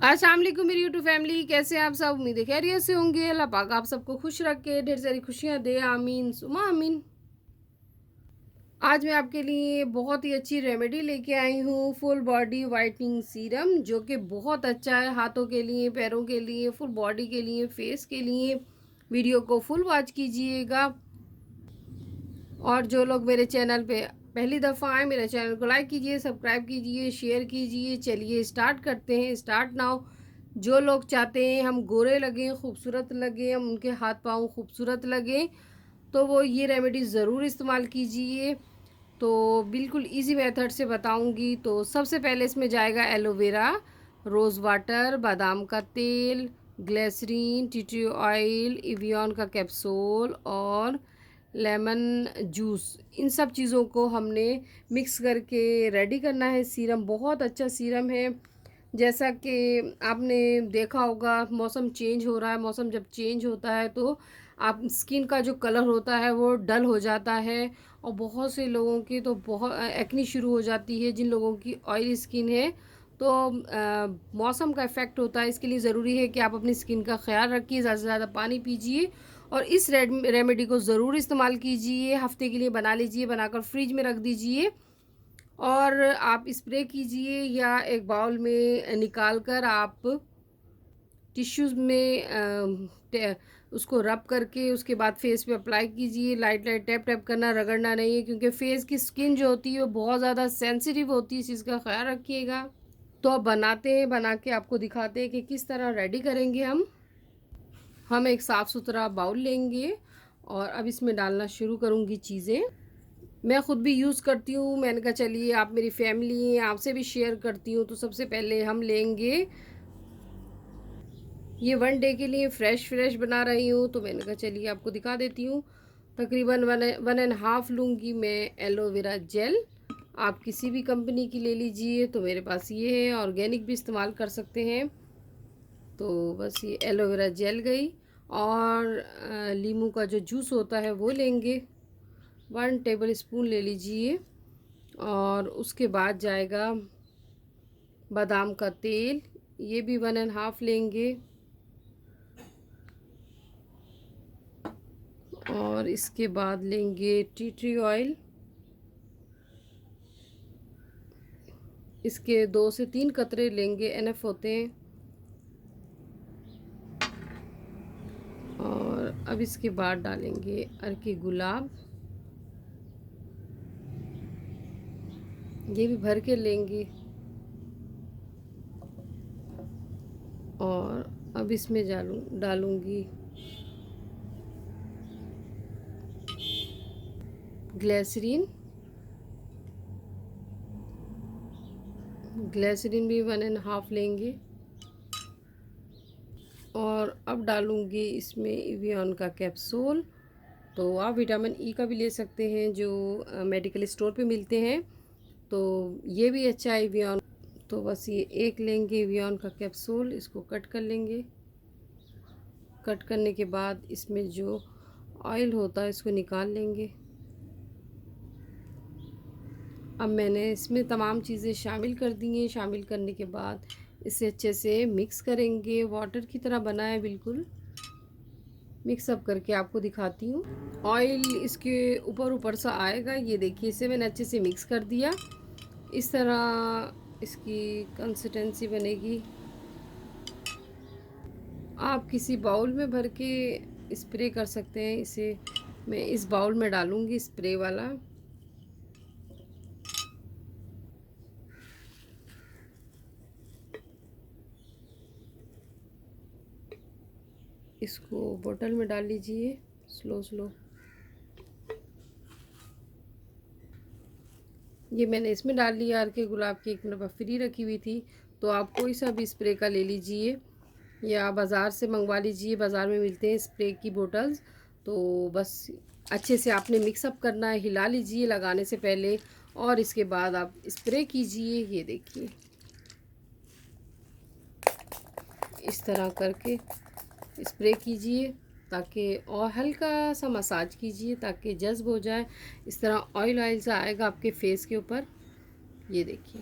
अस्सलाम वालेकुम मेरी यूट्यूब फैमिली, कैसे हैं आप सब। उम्मीद है खैरियत से होंगे। अल्लाह पाक आप सबको खुश रखे, ढेर सारी खुशियाँ दे, आमीन सुमा आमीन। आज मैं आपके लिए बहुत ही अच्छी रेमेडी लेके आई हूँ, फुल बॉडी वाइटनिंग सीरम, जो कि बहुत अच्छा है हाथों के लिए, पैरों के लिए, फुल बॉडी के लिए, फेस के लिए। वीडियो को फुल वॉच कीजिएगा। और जो लोग मेरे चैनल पे पहली दफ़ा आए, मेरे चैनल को लाइक कीजिए, सब्सक्राइब कीजिए, शेयर कीजिए। चलिए स्टार्ट करते हैं, स्टार्ट नाउ। जो लोग चाहते हैं हम गोरे लगें, खूबसूरत लगें, हम उनके हाथ पाँव खूबसूरत लगें, तो वो ये रेमेडी ज़रूर इस्तेमाल कीजिए। तो बिल्कुल इजी मेथड से बताऊंगी। तो सबसे पहले इसमें जाएगा एलोवेरा, रोज़ वाटर, बादाम का तेल, ग्लिसरीन, टी ट्री ऑयल, इवियन का कैप्सूल और लेमन जूस। इन सब चीज़ों को हमने मिक्स करके रेडी करना है। सीरम बहुत अच्छा सीरम है। जैसा कि आपने देखा होगा, मौसम चेंज हो रहा है। मौसम जब चेंज होता है तो आप स्किन का जो कलर होता है वो डल हो जाता है। और बहुत से लोगों की तो बहुत एक्नी शुरू हो जाती है। जिन लोगों की ऑयली स्किन है तो मौसम का इफ़ेक्ट होता है। इसके लिए ज़रूरी है कि आप अपनी स्किन का ख्याल रखिए, ज़्यादा से ज़्यादा पानी पीजिए और इस रेमेडी को ज़रूर इस्तेमाल कीजिए। हफ्ते के लिए बना लीजिए, बनाकर फ्रिज में रख दीजिए और आप स्प्रे कीजिए या एक बाउल में निकाल कर आप टिश्यूज़ में उसको रब करके उसके बाद फेस पे अप्लाई कीजिए। लाइट लाइट टैप टैप करना, रगड़ना नहीं है, क्योंकि फेस की स्किन जो होती है वो बहुत ज़्यादा सेंसिटिव होती है। इस चीज़ का ख्याल रखिएगा। तो अब बनाते हैं, बना के आपको दिखाते हैं कि किस तरह रेडी करेंगे। हम एक साफ़ सुथरा बाउल लेंगे और अब इसमें डालना शुरू करूँगी चीज़ें। मैं ख़ुद भी यूज़ करती हूँ। मैंने कहा चलिए आप मेरी फैमिली हैं, आपसे भी शेयर करती हूँ। तो सबसे पहले हम लेंगे, ये 1 डे के लिए फ्रेश बना रही हूँ तो मैंने कहा चलिए आपको दिखा देती हूँ। तकरीबन 1.5 लूँगी मैं एलोवेरा जेल। आप किसी भी कंपनी की ले लीजिए। तो मेरे पास ये है, ऑर्गेनिक भी इस्तेमाल कर सकते हैं। तो बस ये एलोवेरा जेल गई। और लीमू का जो जूस होता है वो लेंगे, 1 टेबल स्पून ले लीजिए। और उसके बाद जाएगा बादाम का तेल, ये भी 1.5 लेंगे। और इसके बाद लेंगे टी ट्री ऑयल, इसके 2 से 3 कतरे लेंगे, एनफ होते हैं। और अब इसके बाद डालेंगे अर्के गुलाब, ये भी भर के लेंगे। और अब इसमें डालूंगी ग्लिसरीन, भी 1.5 लेंगे। और अब डालूंगी इसमें इवियन का कैप्सूल। तो आप विटामिन ई का भी ले सकते हैं, जो मेडिकल स्टोर पे मिलते हैं। तो ये भी अच्छा है इवियन। तो बस ये एक लेंगे इवियन का कैप्सूल, इसको कट कर लेंगे। कट करने के बाद इसमें जो ऑयल होता है इसको निकाल लेंगे। अब मैंने इसमें तमाम चीज़ें शामिल कर दी हैं। शामिल करने के बाद इसे अच्छे से मिक्स करेंगे। वाटर की तरह बना है, बिल्कुल मिक्स अप करके आपको दिखाती हूँ। ऑयल इसके ऊपर सा आएगा, ये देखिए। इसे मैंने अच्छे से मिक्स कर दिया। इस तरह इसकी कंसिस्टेंसी बनेगी। आप किसी बाउल में भर के स्प्रे कर सकते हैं। इसे मैं इस बाउल में डालूँगी, स्प्रे वाला। इसको बोतल में डाल लीजिए, स्लो। ये मैंने इसमें डाल लिया। अर्के गुलाब की एक मेरे फ्री रखी हुई थी। तो आप कोई सा भी स्प्रे का ले लीजिए या बाज़ार से मंगवा लीजिए, बाज़ार में मिलते हैं स्प्रे की बोतल्स। तो बस अच्छे से आपने मिक्सअप करना है, हिला लीजिए लगाने से पहले। और इसके बाद आप स्प्रे कीजिए, ये देखिए इस तरह करके स्प्रे कीजिए, ताकि और हल्का सा मसाज कीजिए ताकि जज्ब हो जाए। इस तरह ऑयल सा आएगा आपके फेस के ऊपर, ये देखिए।